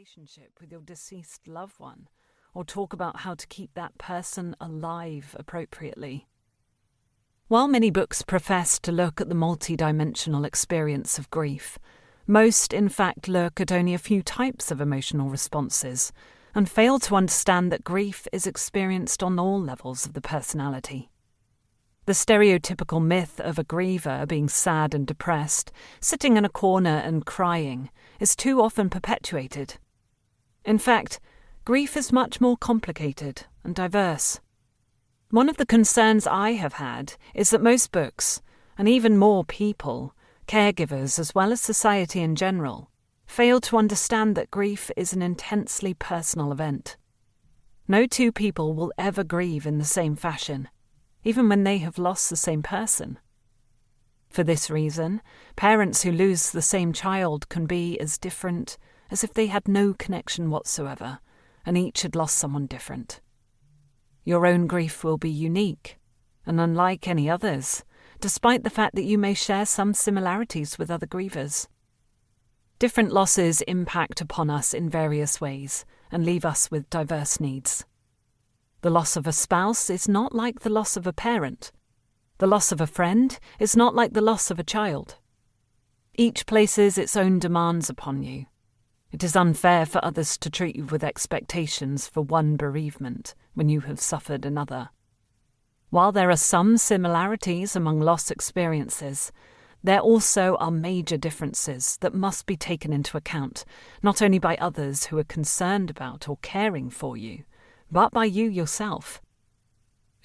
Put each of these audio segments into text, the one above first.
relationship with your deceased loved one, or talk about how to keep that person alive appropriately. While many books profess to look at the multidimensional experience of grief, most in fact look at only a few types of emotional responses and fail to understand that grief is experienced on all levels of the personality. The stereotypical myth of a griever being sad and depressed, sitting in a corner and crying, is too often perpetuated. In fact, grief is much more complicated and diverse. One of the concerns I have had is that most books, and even more people, caregivers as well as society in general, fail to understand that grief is an intensely personal event. No two people will ever grieve in the same fashion, even when they have lost the same person. For this reason, parents who lose the same child can be as different as if they had no connection whatsoever, and each had lost someone different. Your own grief will be unique and unlike any others, despite the fact that you may share some similarities with other grievers. Different losses impact upon us in various ways and leave us with diverse needs. The loss of a spouse is not like the loss of a parent. The loss of a friend is not like the loss of a child. Each places its own demands upon you. It is unfair for others to treat you with expectations for one bereavement when you have suffered another. While there are some similarities among loss experiences, there also are major differences that must be taken into account, not only by others who are concerned about or caring for you, but by you yourself.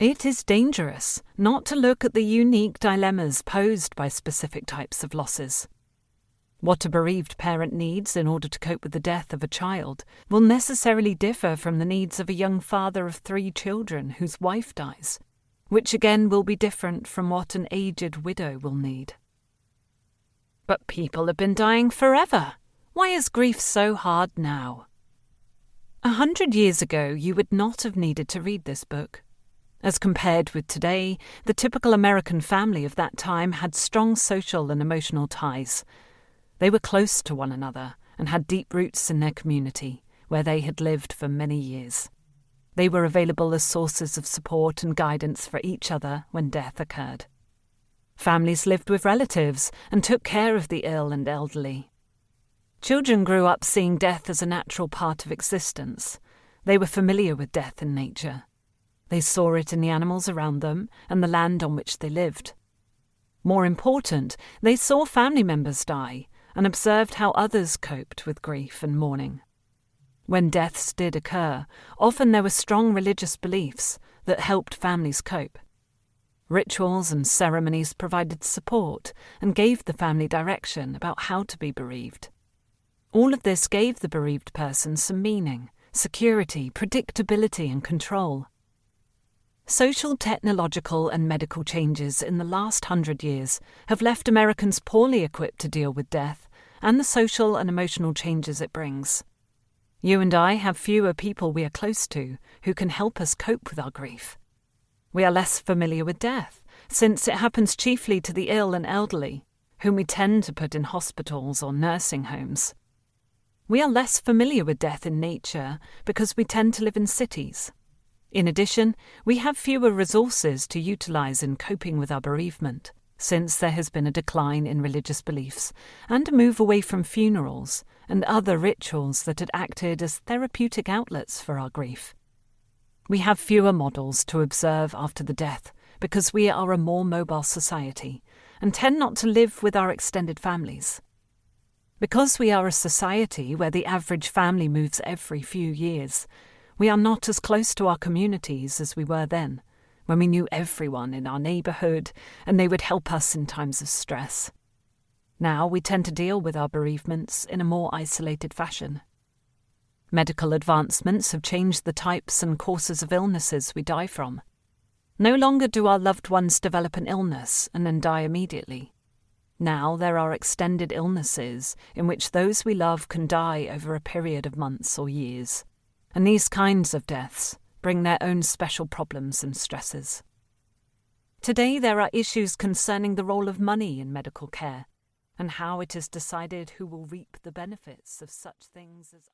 It is dangerous not to look at the unique dilemmas posed by specific types of losses. What a bereaved parent needs in order to cope with the death of a child will necessarily differ from the needs of a young father of 3 children whose wife dies, which again will be different from what an aged widow will need. But people have been dying forever. Why is grief so hard now? 100 years ago, you would not have needed to read this book. As compared with today, the typical American family of that time had strong social and emotional ties. They were close to one another and had deep roots in their community, where they had lived for many years. They were available as sources of support and guidance for each other when death occurred. Families lived with relatives and took care of the ill and elderly. Children grew up seeing death as a natural part of existence. They were familiar with death in nature. They saw it in the animals around them and the land on which they lived. More important, they saw family members die and observed how others coped with grief and mourning. When deaths did occur, often there were strong religious beliefs that helped families cope. Rituals and ceremonies provided support and gave the family direction about how to be bereaved. All of this gave the bereaved person some meaning, security, predictability, and control. Social, technological, and medical changes in the last 100 years have left Americans poorly equipped to deal with death and the social and emotional changes it brings. You and I have fewer people we are close to who can help us cope with our grief. We are less familiar with death, since it happens chiefly to the ill and elderly, whom we tend to put in hospitals or nursing homes. We are less familiar with death in nature because we tend to live in cities. In addition, we have fewer resources to utilize in coping with our bereavement, since there has been a decline in religious beliefs and a move away from funerals and other rituals that had acted as therapeutic outlets for our grief. We have fewer models to observe after the death because we are a more mobile society and tend not to live with our extended families. Because we are a society where the average family moves every few years, we are not as close to our communities as we were then, when we knew everyone in our neighbourhood and they would help us in times of stress. Now we tend to deal with our bereavements in a more isolated fashion. Medical advancements have changed the types and courses of illnesses we die from. No longer do our loved ones develop an illness and then die immediately. Now there are extended illnesses in which those we love can die over a period of months or years. And these kinds of deaths bring their own special problems and stresses. Today there are issues concerning the role of money in medical care and how it is decided who will reap the benefits of such things as